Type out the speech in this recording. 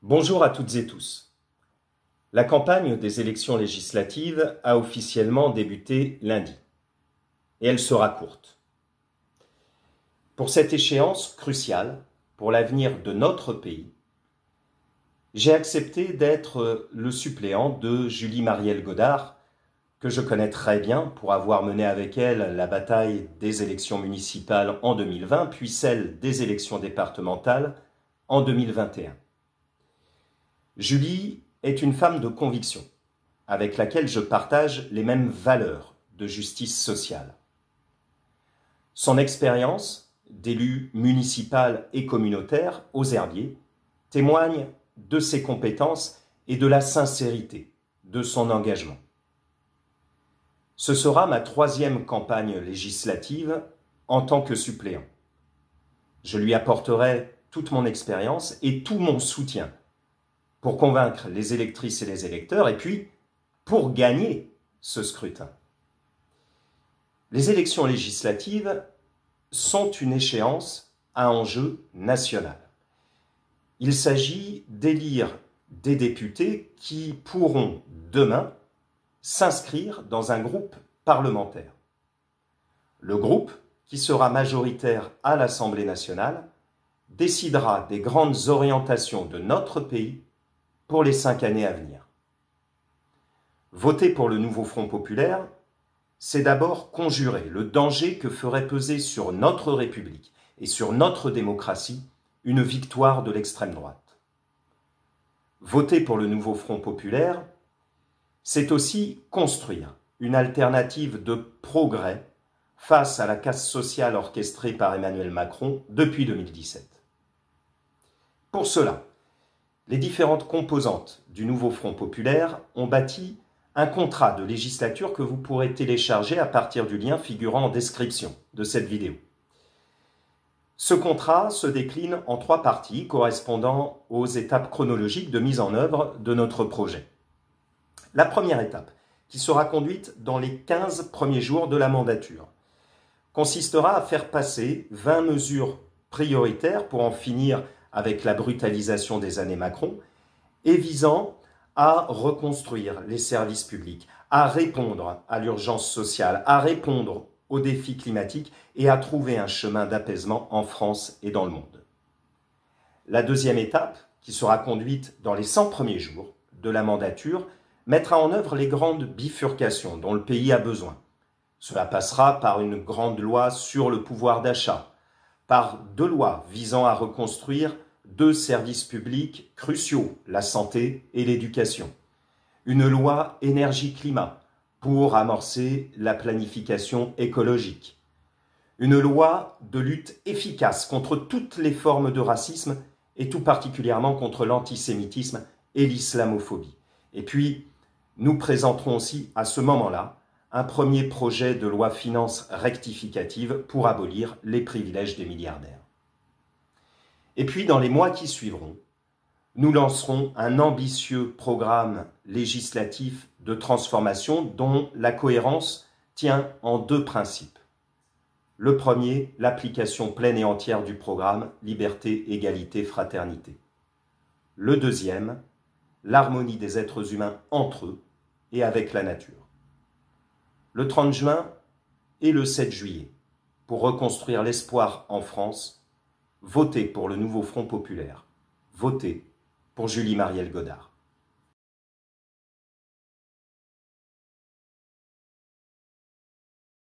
Bonjour à toutes et tous. La campagne des élections législatives a officiellement débuté lundi. Et elle sera courte. Pour cette échéance cruciale pour l'avenir de notre pays, j'ai accepté d'être le suppléant de Julie Marielle Godard, que je connais très bien pour avoir mené avec elle la bataille des élections municipales en 2020, puis celle des élections départementales en 2021. Julie est une femme de conviction, avec laquelle je partage les mêmes valeurs de justice sociale. Son expérience d'élue municipale et communautaire aux Herbiers témoigne de ses compétences et de la sincérité de son engagement. Ce sera ma 3e campagne législative en tant que suppléant. Je lui apporterai toute mon expérience et tout mon soutien pour convaincre les électrices et les électeurs, et puis pour gagner ce scrutin. Les élections législatives sont une échéance à enjeu national. Il s'agit d'élire des députés qui pourront demain s'inscrire dans un groupe parlementaire. Le groupe, qui sera majoritaire à l'Assemblée nationale, décidera des grandes orientations de notre pays pour les 5 années à venir. Voter pour le nouveau Front populaire, c'est d'abord conjurer le danger que ferait peser sur notre République et sur notre démocratie une victoire de l'extrême droite. Voter pour le nouveau Front populaire, c'est aussi construire une alternative de progrès face à la casse sociale orchestrée par Emmanuel Macron depuis 2017. Pour cela, les différentes composantes du nouveau Front populaire ont bâti un contrat de législature que vous pourrez télécharger à partir du lien figurant en description de cette vidéo. Ce contrat se décline en 3 parties correspondant aux étapes chronologiques de mise en œuvre de notre projet. La première étape, qui sera conduite dans les 15 premiers jours de la mandature, consistera à faire passer 20 mesures prioritaires pour en finir avec la brutalisation des années Macron, et visant à reconstruire les services publics, à répondre à l'urgence sociale, à répondre aux défis climatiques et à trouver un chemin d'apaisement en France et dans le monde. La deuxième étape, qui sera conduite dans les 100 premiers jours de la mandature, mettra en œuvre les grandes bifurcations dont le pays a besoin. Cela passera par une grande loi sur le pouvoir d'achat, par 2 lois visant à reconstruire 2 services publics cruciaux, la santé et l'éducation. Une loi énergie-climat pour amorcer la planification écologique. Une loi de lutte efficace contre toutes les formes de racisme et tout particulièrement contre l'antisémitisme et l'islamophobie. Et puis, nous présenterons aussi à ce moment-là un premier projet de loi finances rectificative pour abolir les privilèges des milliardaires. Et puis, dans les mois qui suivront, nous lancerons un ambitieux programme législatif de transformation dont la cohérence tient en 2 principes. Le premier, l'application pleine et entière du programme Liberté, Égalité, Fraternité. Le deuxième, l'harmonie des êtres humains entre eux et avec la nature. Le 30 juin et le 7 juillet, pour reconstruire l'espoir en France, votez pour le nouveau Front populaire. Votez pour Julie Marielle Godard.